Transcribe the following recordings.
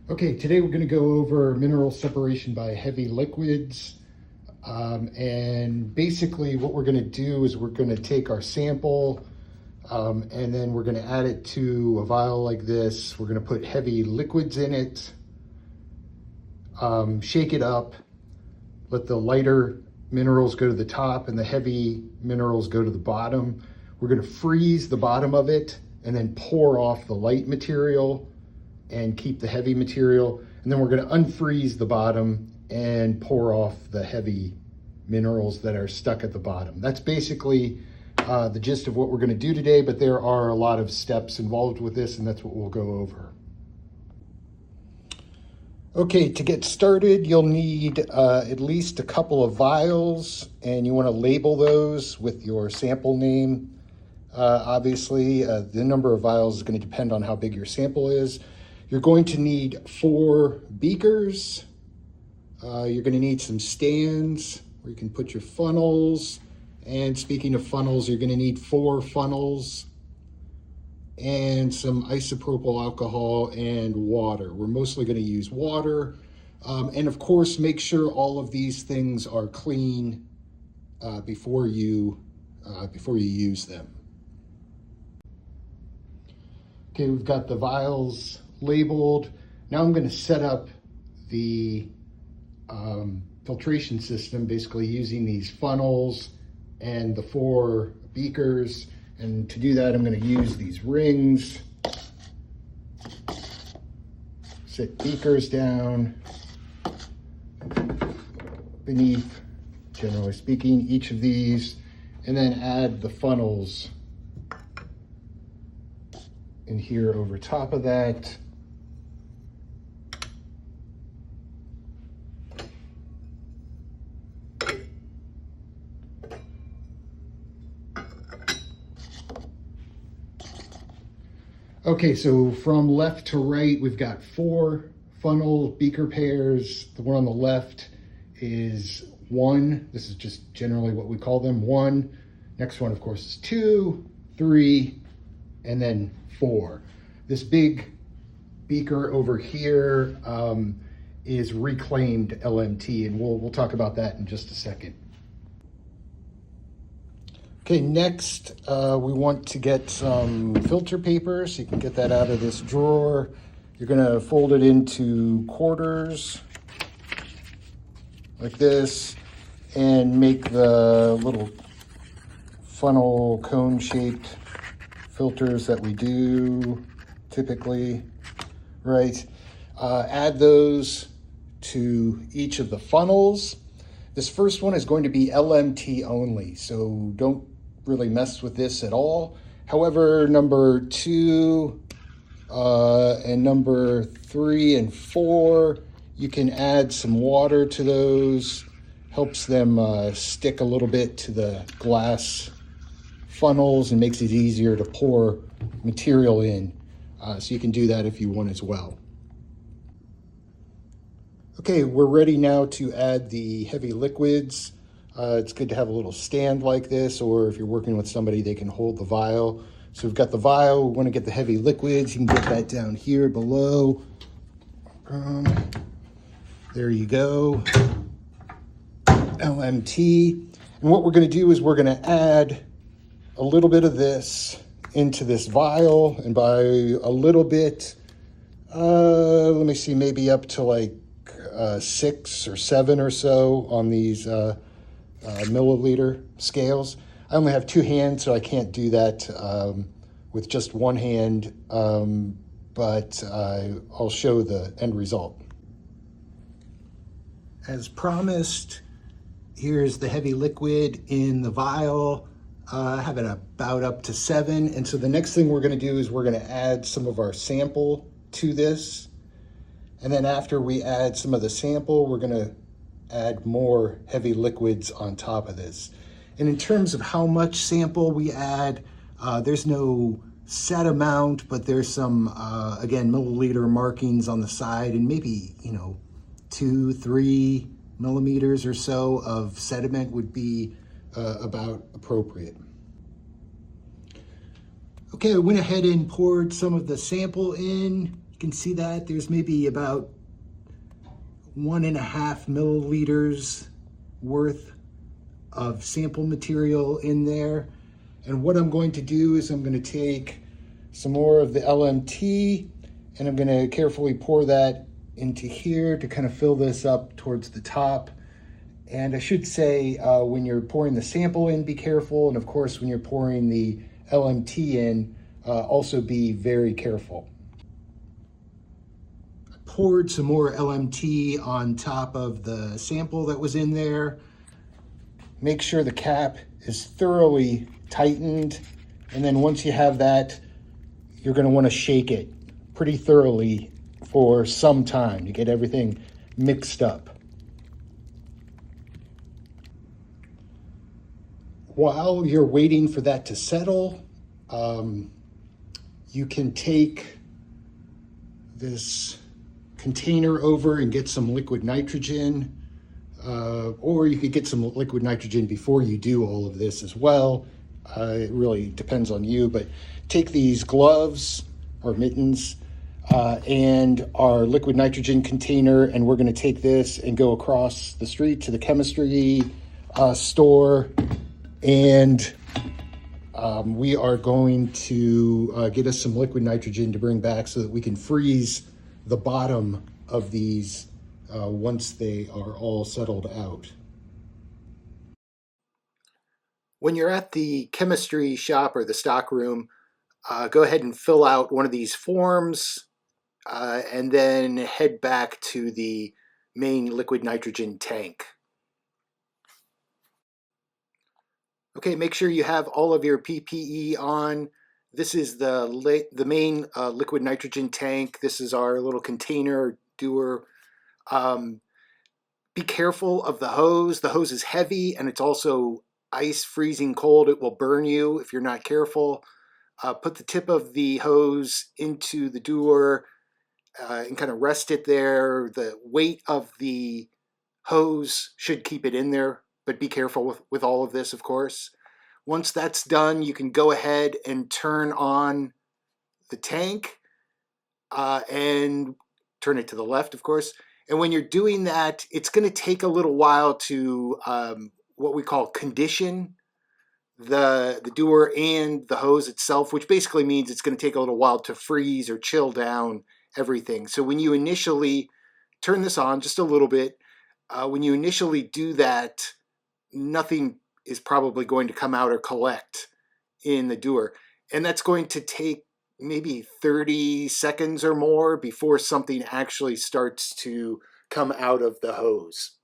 Okay, today we're going to go over mineral separation by heavy liquids. And basically what we're going to do is we're going to take our sample and then we're going to add it to a vial like this. We're going to put heavy liquids in it, shake it up, let the lighter minerals go to the top and the heavy minerals go to the bottom. We're going to freeze the bottom of it and then pour off the light material and keep the heavy material. And then we're going to unfreeze the bottom and pour off the heavy minerals that are stuck at the bottom. That's basically the gist of what we're going to do today, but there are a lot of steps involved with this, and that's what we'll go over. Okay, to get started, you'll need at least a couple of vials, and you want to label those with your sample name. Obviously, the number of vials is going to depend on how big your sample is. You're going to need 4 beakers. You're going to need some stands where you can put your funnels. And speaking of funnels, you're going to need 4 funnels and some isopropyl alcohol and water. We're mostly going to use water. And of course, make sure all of these things are clean before you use them. Okay, we've got the vials labeled. Now I'm going to set up the filtration system, basically using these funnels and the 4 beakers. And to do that, I'm going to use these rings. Set beakers down beneath, generally speaking, each of these, and then add the funnels in here over top of that. Okay, so from left to right, we've got 4 funnel beaker pairs. The one on the left is 1. This is just generally what we call them, 1. Next one, of course, is 2, 3, and then 4. This big beaker over here is reclaimed LMT, and we'll talk about that in just a second. Okay, next we want to get some filter paper, so you can get that out of this drawer. You're gonna fold it into quarters like this and make the little funnel cone-shaped filters that we do typically, right? Add those to each of the funnels. This first one is going to be LMT only, so don't really mess with this at all. However, number 2 and number 3 and 4, you can add some water to those. Helps them stick a little bit to the glass funnels and makes it easier to pour material in. So you can do that if you want as well. Okay, we're ready now to add the heavy liquids. It's good to have a little stand like this, or if you're working with somebody, they can hold the vial. So we've got the vial. We want to get the heavy liquids. You can get that down here below. There you go. LMT. And what we're going to do is we're going to add a little bit of this into this vial. And by a little bit, let me see, maybe up to like 6 or 7 or so on these milliliter scales. I only have 2 hands, so I can't do that with just one hand, but I'll show the end result. As promised, here's the heavy liquid in the vial. I have it about up to 7, and so the next thing we're going to do is we're going to add some of our sample to this, and then after we add some of the sample, we're going to add more heavy liquids on top of this. And in terms of how much sample we add, there's no set amount, but there's some, again, milliliter markings on the side, and maybe, 2-3 millimeters or so of sediment would be about appropriate. Okay, I went ahead and poured some of the sample in. You can see that there's maybe about 1.5 milliliters worth of sample material in there. And what I'm going to do is I'm going to take some more of the LMT and I'm going to carefully pour that into here to kind of fill this up towards the top. And I should say, when you're pouring the sample in, be careful. And of course, when you're pouring the LMT in, also be very careful. I poured some more LMT on top of the sample that was in there. Make sure the cap is thoroughly tightened. And then once you have that, you're going to want to shake it pretty thoroughly for some time to get everything mixed up. While you're waiting for that to settle, you can take this container over and get some liquid nitrogen, or you could get some liquid nitrogen before you do all of this as well. It really depends on you, but take these gloves or mittens and our liquid nitrogen container, and we're going to take this and go across the street to the chemistry store, and we are going to get us some liquid nitrogen to bring back so that we can freeze the bottom of these once they are all settled out. When you're at the chemistry shop or the stock room, go ahead and fill out one of these forms and then head back to the main liquid nitrogen tank. Okay, make sure you have all of your PPE on. This is the main liquid nitrogen tank. This is our little container doer. Be careful of the hose. The hose is heavy and it's also ice freezing cold. It will burn you if you're not careful. Put the tip of the hose into the doer and kind of rest it there. The weight of the hose should keep it in there, but be careful with all of this, of course. Once that's done, you can go ahead and turn on the tank and turn it to the left, of course. And when you're doing that, it's going to take a little while to what we call condition the doer and the hose itself, which basically means it's going to take a little while to freeze or chill down everything. So when you initially turn this on just a little bit, when you initially do that, nothing is probably going to come out or collect in the doer. And that's going to take maybe 30 seconds or more before something actually starts to come out of the hose.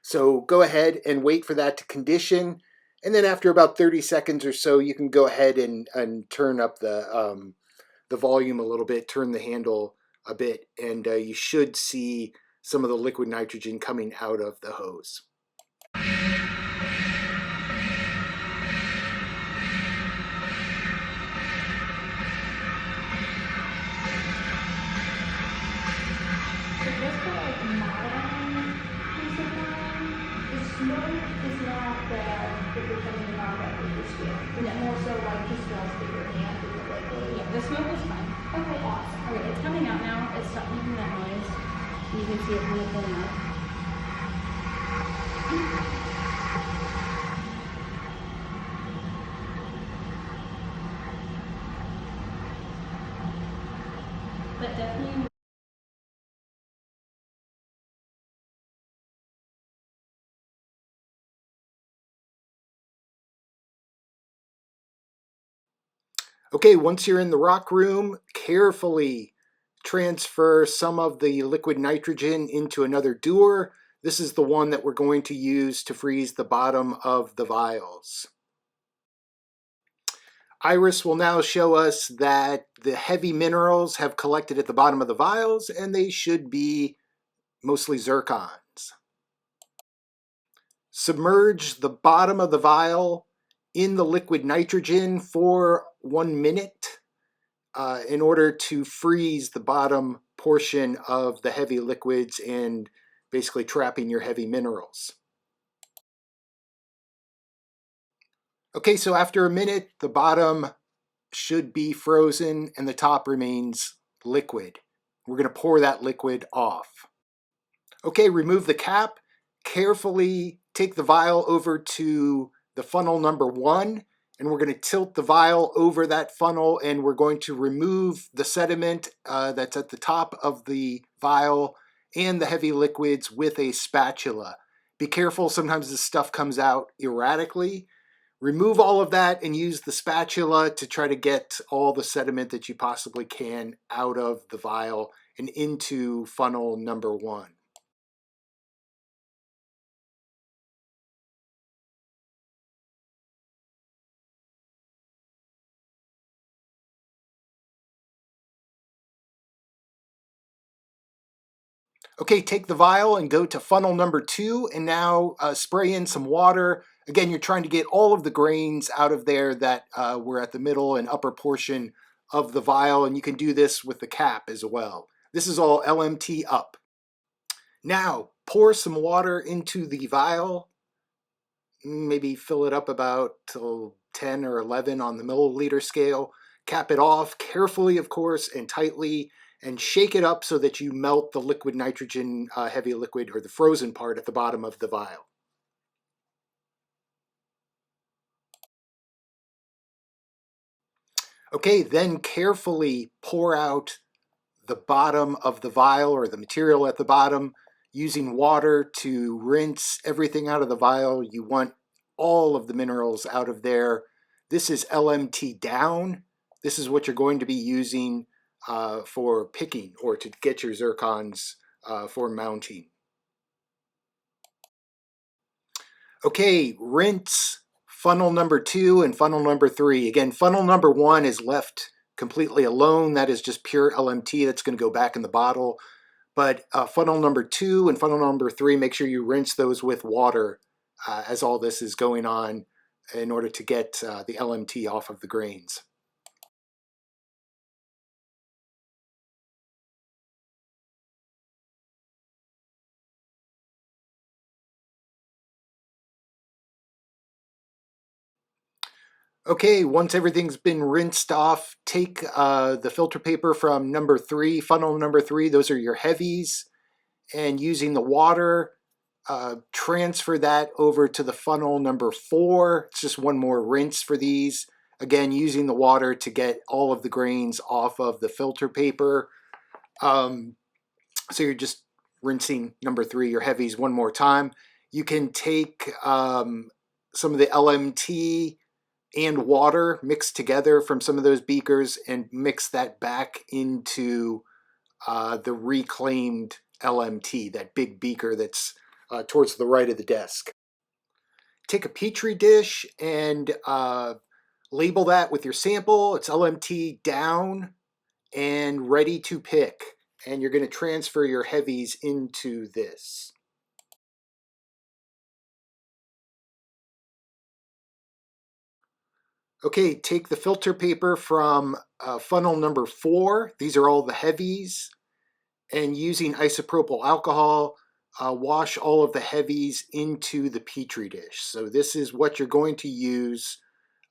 So go ahead and wait for that to condition. And then after about 30 seconds or so, you can go ahead and turn up the volume a little bit, turn the handle a bit, and you should see some of the liquid nitrogen coming out of the hose. The smoke is fine. Okay, awesome. Okay, it's coming out now. It's stopped making that noise. You can see it kind of pulling up. But definitely. Okay, once you're in the rock room, carefully transfer some of the liquid nitrogen into another doer. This is the one that we're going to use to freeze the bottom of the vials. Iris will now show us that the heavy minerals have collected at the bottom of the vials, and they should be mostly zircons. Submerge the bottom of the vial in the liquid nitrogen for 1 minute in order to freeze the bottom portion of the heavy liquids and basically trapping your heavy minerals. Okay, so after a minute, the bottom should be frozen and the top remains liquid. We're going to pour that liquid off. Okay, remove the cap. Carefully take the vial over to the funnel number 1, and we're going to tilt the vial over that funnel, and we're going to remove the sediment that's at the top of the vial and the heavy liquids with a spatula. Be careful, sometimes this stuff comes out erratically. Remove all of that and use the spatula to try to get all the sediment that you possibly can out of the vial and into funnel number 1. Okay, take the vial and go to funnel number 2 and now spray in some water. Again, you're trying to get all of the grains out of there that were at the middle and upper portion of the vial, and you can do this with the cap as well. This is all LMT up. Now, pour some water into the vial. Maybe fill it up about till 10 or 11 on the milliliter scale. Cap it off carefully, of course, and tightly, and shake it up so that you melt the liquid nitrogen heavy liquid, or the frozen part at the bottom of the vial. Okay, then carefully pour out the bottom of the vial, or the material at the bottom, using water to rinse everything out of the vial. You want all of the minerals out of there. This is LMT down. This is what you're going to be using for picking, or to get your zircons for mounting. Okay, rinse funnel number 2 and funnel number 3. Again, funnel number 1 is left completely alone. That is just pure LMT that's going to go back in the bottle. But funnel number 2 and funnel number 3, make sure you rinse those with water as all this is going on, in order to get the LMT off of the grains. Okay, once everything's been rinsed off, take the filter paper from number 3, funnel number 3, those are your heavies, and using the water, transfer that over to the funnel number 4. It's just one more rinse for these. Again, using the water to get all of the grains off of the filter paper. So you're just rinsing number 3, your heavies, one more time. You can take some of the LMT and water mixed together from some of those beakers and mix that back into the reclaimed LMT, that big beaker that's towards the right of the desk. Take a petri dish and label that with your sample. It's LMT down and ready to pick. And you're going to transfer your heavies into this. Okay, take the filter paper from funnel number 4. These are all the heavies. And using isopropyl alcohol, wash all of the heavies into the petri dish. So this is what you're going to use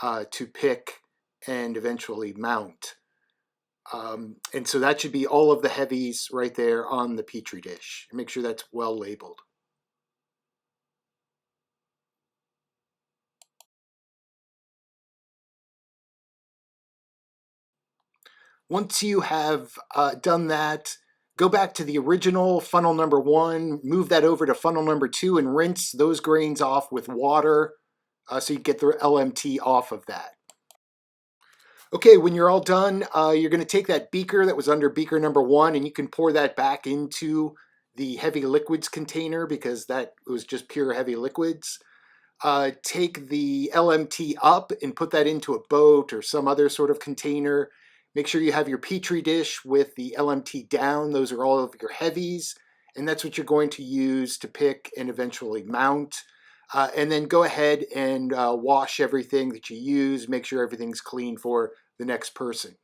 to pick and eventually mount. And so that should be all of the heavies right there on the petri dish. Make sure that's well labeled. Once you have done that, go back to the original funnel number 1, move that over to funnel number 2, and rinse those grains off with water so you get the LMT off of that. Okay, when you're all done, you're going to take that beaker that was under beaker number 1, and you can pour that back into the heavy liquids container, because that was just pure heavy liquids. Take the LMT up and put that into a boat or some other sort of container. Make sure you have your petri dish with the LMT down. Those are all of your heavies, and that's what you're going to use to pick and eventually mount. And then go ahead and wash everything that you use. Make sure everything's clean for the next person.